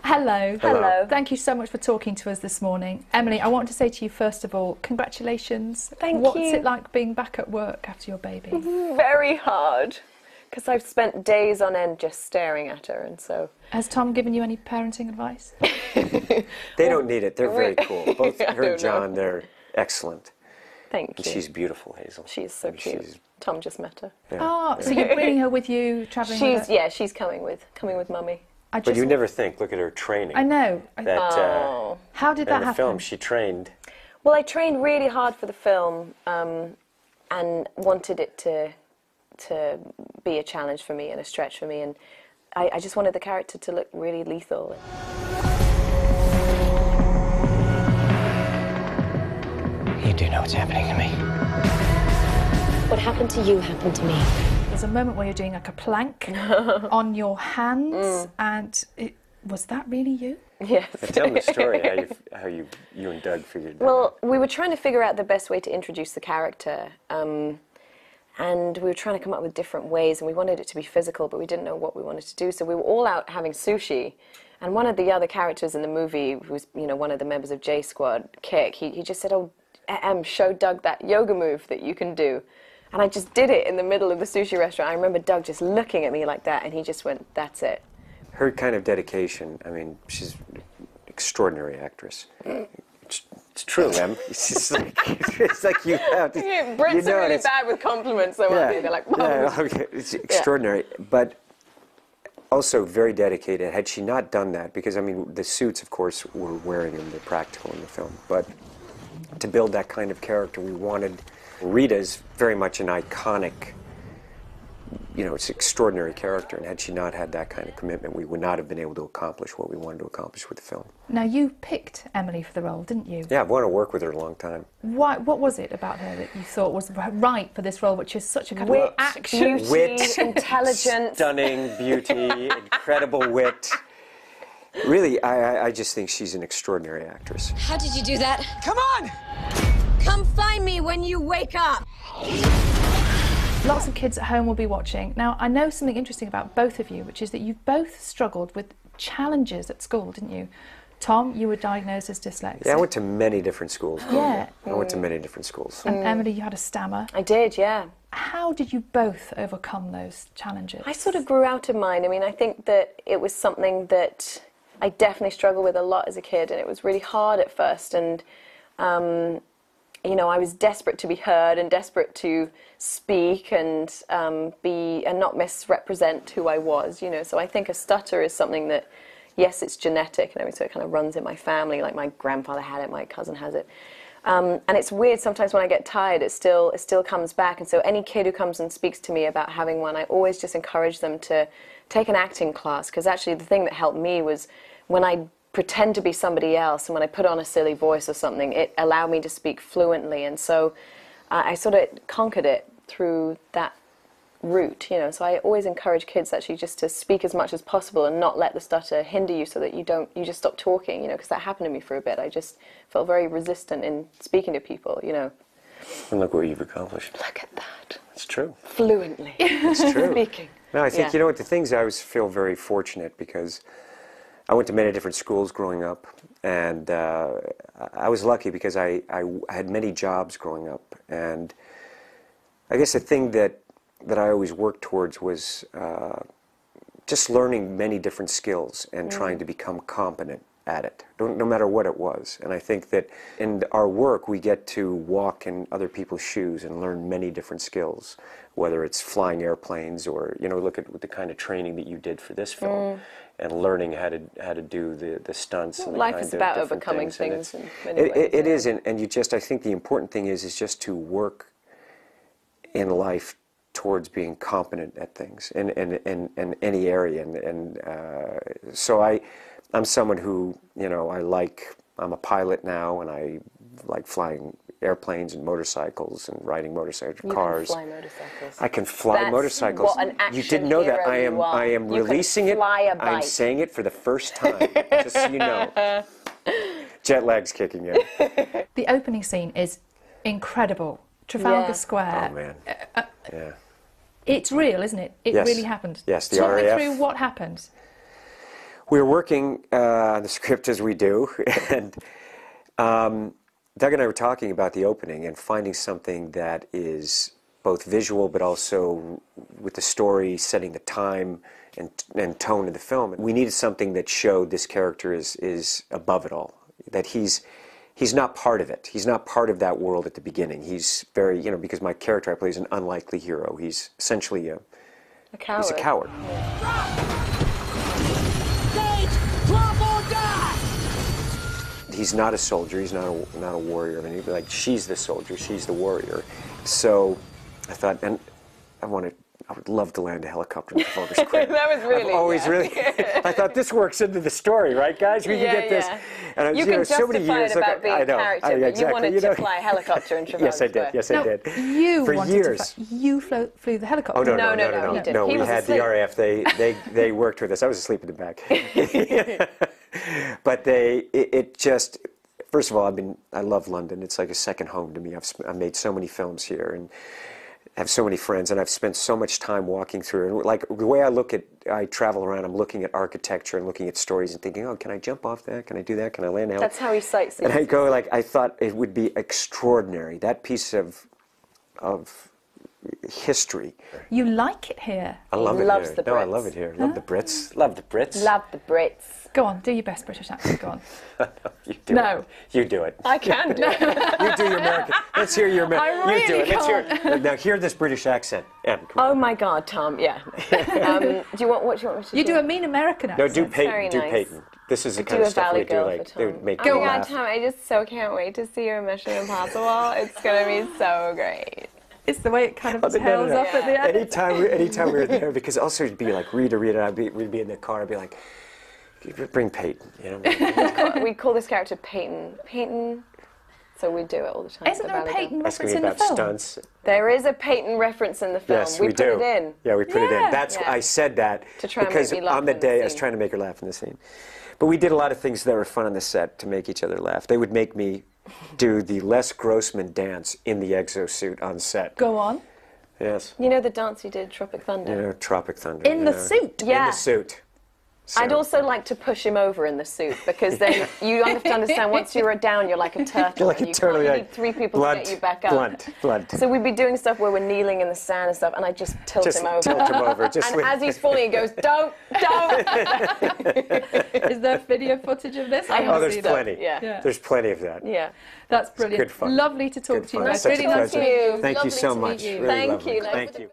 Hello. Hello. Thank you so much for talking to us this morning. Emily, I want to say to you, first of all, congratulations. Thank you. What's it like being back at work after your baby? Very hard, because I've spent days on end just staring at her, and so... Has Tom given you any parenting advice? They don't need it. They're very cool. Both her and John, they're excellent. Thank you. She's beautiful, Hazel. She's so cute. Tom just met her. Yeah. Oh, so you're bringing her with you, travelling with her? Yeah, she's coming with Mummy. But you never think, look at her training. I know. That, How did that in the happen? film, she trained. Well, I trained really hard for the film and wanted it to be a challenge for me and a stretch for me, and I just wanted the character to look really lethal. You do know what's happening to me. What happened to you happened to me. There's a moment where you're doing like a plank on your hands, and was that really you? Yes. Tell me the story, how you and Doug figured that out. Well, we were trying to figure out the best way to introduce the character, and we were trying to come up with different ways, and we wanted it to be physical, but we didn't know what we wanted to do, so we were all out having sushi, and one of the other characters in the movie, who was, you know, one of the members of J Squad, Kick, he just said, "Oh, show Doug that yoga move that you can do." And I just did it in the middle of the sushi restaurant. I remember Doug just looking at me like that, and he just went, "That's it." Her kind of dedication, I mean, she's an extraordinary actress. It's true, Em. It's like you have to... Brits are really bad with compliments, though, aren't they? They're like, "Whoa." Yeah, okay. It's extraordinary, but also very dedicated. Had she not done that, because, I mean, the suits, of course, we're wearing them, they're practical in the film, but to build that kind of character, we wanted... Rita's very much an iconic, you know, it's an extraordinary character, and had she not had that kind of commitment, we would not have been able to accomplish what we wanted to accomplish with the film. Now, you picked Emily for the role, didn't you? Yeah, I've wanted to work with her a long time. What was it about her that you thought was right for this role, which is such a kind of action? Beauty, intelligence. Stunning beauty, incredible wit. Really, I just think she's an extraordinary actress. How did you do that? Come on! Come find me when you wake up. Lots of kids at home will be watching. Now, I know something interesting about both of you, which is that you've both struggled with challenges at school, didn't you? Tom, you were diagnosed as dyslexic. Yeah, I went to many different schools. Yeah. I went to many different schools. And Emily, you had a stammer. I did, yeah. How did you both overcome those challenges? I sort of grew out of mine. I mean, I think that it was something that I definitely struggled with a lot as a kid, and it was really hard at first, and you know, I was desperate to be heard and desperate to speak and not misrepresent who I was, you know. So I think a stutter is something that, yes, it's genetic, and so it kind of runs in my family. Like my grandfather had it, my cousin has it, and it's weird. Sometimes when I get tired, it still comes back. And so any kid who comes and speaks to me about having one, I always just encourage them to take an acting class, because actually the thing that helped me was when I pretend to be somebody else, and when I put on a silly voice or something, it allowed me to speak fluently, and so I sort of conquered it through that route, you know. So I always encourage kids actually just to speak as much as possible and not let the stutter hinder you, so that you just stop talking, you know, because that happened to me for a bit. I just felt very resistant in speaking to people, you know. And look what you've accomplished. Look at that. It's true. Fluently. It's true. Speaking. No, I think, you know what, the things I always feel very fortunate, because I went to many different schools growing up, and I was lucky because I had many jobs growing up, and I guess the thing that I always worked towards was just learning many different skills and trying to become competent at it, no matter what it was. And I think that in our work we get to walk in other people's shoes and learn many different skills, whether it's flying airplanes or, you know, look at the kind of training that you did for this film, and learning how to do the stunts. Well, and the life kind is of about different overcoming things. things in many ways. It is, and you just, I think the important thing is just to work in life towards being competent at things in any area, and so I'm someone who, you know, I'm a pilot now, and I like flying airplanes and motorcycles and riding motorcycle cars. You can fly motorcycles. I can fly That's motorcycles. what an action You didn't know that. hero I am you releasing can it. fly a I'm bike. saying it for the first time, just so you know. Jet lag's kicking in. The opening scene is incredible. Trafalgar Square. Oh man. Yeah. It's real, isn't it? It Yes. really happened. Yes, the Talk me RAF. through what happened. we were working on the script as we do, and Doug and I were talking about the opening and finding something that is both visual but also with the story, setting the time and tone of the film. We needed something that showed this character is above it all, that he's not part of it. He's not part of that world at the beginning. He's very, you know, because my character I play is an unlikely hero. He's essentially a coward. He's a coward. He's not a soldier. He's not a warrior. I mean, he'd be like, she's the soldier. She's the warrior. So I thought, and I would love to land a helicopter in Trafalgar Square. That was really. I've always really. I thought this works into the story, right, guys? We can get this. And I was, you can so many justify years, it about being a character, but exactly, you wanted to fly a helicopter in Trafalgar Yes, I did. Square. Yes, No, I did. you For wanted years. You flew the helicopter. Oh no, No, no, he didn't. no. He We was had the asleep. RAF. They worked with us. I was asleep in the back. But it just. First of all, I love London. It's like a second home to me. I've made so many films here and have so many friends, and I've spent so much time walking through. And like the way I travel around, I'm looking at architecture and looking at stories and thinking, oh, can I jump off that? Can I do that? Can I land out? That's how he sightsees. And I go like, I thought it would be extraordinary. That piece of history. You like it here. I love it loves here. the No, I Brits. love it here. Love the Brits. Love the Brits. Love the Brits. Go on, do your best British accent. Go on. You do No. it. You do it. I can do it. You do your American. Let's hear your American. I You do really it. Let's hear. Now hear this British accent. Em, come Oh on. my God, Tom. Yeah. What do you want me to do? You do a mean American No, accent. do Peyton. very do nice. Peyton. This is the Do kind a of stuff Valley we do. Girl Like for it Tom. would make Oh people my God, laugh. Tom, I just so can't wait to see your Mission Impossible. It's gonna be so great. It's the way it kind of No, tails no, no. off at the end. Anytime we were there, because also it'd be like Rita, we'd be in the car. I'd be like, bring Peyton. You know. We call this character Peyton. Peyton. So we do it all the time. Isn't the there a Valley Girl. Peyton Asking reference me in the about film? stunts. There is a Peyton reference in the film. Yes, we we put do. it in. Yeah, we put it Yeah. in. That's Yeah. I said that To try and make because me laugh on the in the day I was scene. trying to make her laugh in the scene. But we did a lot of things that were fun on the set to make each other laugh. They would make me do the Les Grossman dance in the exosuit on set. Go on. Yes. You know the dance you did, Tropic Thunder? You know, Tropic Thunder. In you the know. suit? In Yeah. the suit. So- I'd also like to push him over in the suit because then you have to understand once you're down, you're like a turtle. You're like and a you turtle. can't- You're You like, need three people blunt, to get you back up. Blunt. So we'd be doing stuff where we're kneeling in the sand and stuff, and I just tilt Just him over. tilt him over. Just And with- as he's falling, he goes, "Don't!" Is there video footage of this? I Oh, wanna there's see that. plenty. Yeah. There's plenty of that. Yeah. That's brilliant. good fun. Lovely to talk Good to you fun. guys. Such Really a nice to pleasure. meet you. Thank you Lovely so to meet much. you. Really Thank lovely. you. Thank you.